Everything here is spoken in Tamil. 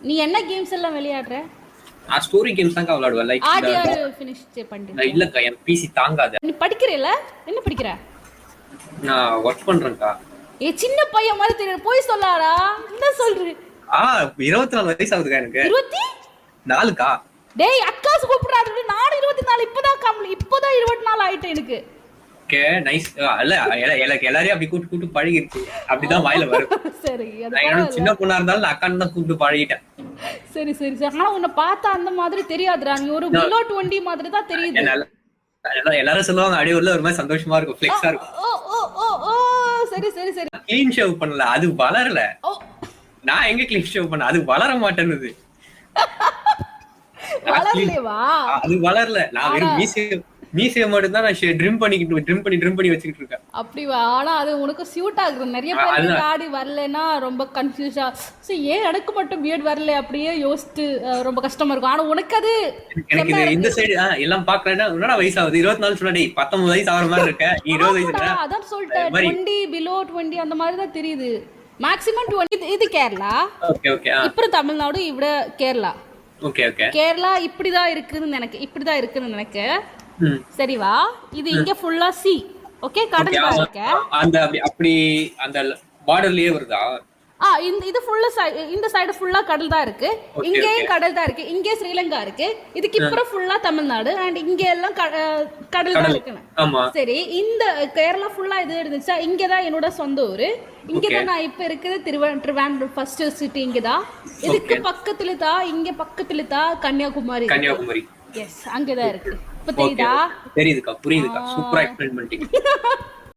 நீ என்ன கேம்ஸ் எல்லாம் விளையாடுற? நான் ஸ்டோரி கேம்ஸ் தான் விளையாடுவேன். லைக் ஆர்டிஆர் ஃபினிஷ் பண்ணிட்டேன். இல்லக்கா என் பிசி தாங்காது. நீ படிக்கிறேல? என்ன படிக்கிற? நான் ஒர்க் பண்றேன்க்கா. ஏ சின்ன பையன் மாதிரி தெரியல, போய் சொல்லாடா. என்ன சொல்ற? 24 வயசு ஆகுதுக்கா எனக்கு. 24க்கா? டேய் அக்காஸ் கூப்பிடுறாரு. நான் 24 இப்போதான் 24 ஆயிட்டேன் எனக்கு. Okay nice. இல்ல எனக்கு எல்லாரையும் அப்படி கூட்டு பழகிருச்சு. அப்படிதான் வாயில வரும். சரி நான் சின்ன பொண்ணா இருந்தாலும் நான் அக்கான்னு தான் கூப்பிட்டு பழகிட்டேன். சரி சரி சரி. ஆனா உன்னை பார்த்தா அந்த மாதிரி தெரியாதுடா, நீ ஒரு பிலோ 20 மாதிரி தான் தெரியுது. எல்லாரும் சொல்லுவாங்க அடியூர்ல ஒரு மாதிரி சந்தோஷமா இருக்கும், ஃபிளெக்ஸா இருக்கும். ஓ சரி சரி சரி. க்ளீன் ஷேவ் பண்ணல, அது வளரல. நான் எங்க க்ளீன் ஷேவ் பண்ண, அது வளர மாட்டேன்னுது. வளரலவா? அது வளரல. நான் வெறும் மீசைய மட்டும் தான் நான் ட்ரிம் பண்ணி வச்சுக்கிட்டு இருக்கேன். அப்படிவா? ஆனா அது உனக்கு சூட் ஆகுது. நிறைய பேருக்கு தாடி வரலன்னா ரொம்ப கன்ஃபியூஸா, சரி ஏன் எனக்கு மட்டும் பியர்ட் வரல அப்படியே யோசிச்சு ரொம்ப கஷ்டமா இருக்கும். ஆனா உனக்கு அது எனக்கு இந்த சைடு எல்லாம் பாக்குறேன்னா என்னடா வயசு ஆகுது, 24 சொன்னடி 19 வயசு ஆகிற மாதிரி இருக்க, 20 வயசு. அதான் சொல்லிட்டேன், 20 பிலோ 20 அந்த மாதிரி தான் தெரியுது. மேக்ஸிமம் 20. இது கேரளா. Okay okay. இப்போ தமிழ்நாடு, இவட கேரளா. Okay okay. கேரளா இப்படிதான் இருக்குன்னு நினைக்க. சரிவா? இது இங்க ஃபுல்லா சி. ஓகே, கடல் தான் இருக்கு. அந்த அப்படி அந்த பார்டர்லயே வருதா? இது ஃபுல்லா இந்த சைடு ஃபுல்லா கடல் தான் இருக்கு. இங்கேயும் கடல் தான் இருக்கு. இங்கே ஸ்ரீலங்கா இருக்கு. இதுக்கு இப்புறம் ஃபுல்லா தமிழ்நாடு அண்ட் இங்க எல்லாம் கடல் தான் இருக்கு. சரி, இந்த கேரளா ஃபுல்லா இது இருந்துச்சா? இங்கதான் என்னோட சொந்த ஊரு. இங்கதான் நான் இப்ப இருக்குது. திருவனந்தபுரம் ஃபர்ஸ்ட் சிட்டி இங்கதான். இதுக்கு பக்கத்துல தான், இங்க பக்கத்துல தான் கன்னியாகுமரி. கன்னியாகுமரி. எஸ், அங்கதான் இருக்கு. தெரியுதா? தெரியுதுக்கா, புரியுதுக்கா. சூப்பரா எக்ஸ்பிளைன் பண்ணிட்டீங்க.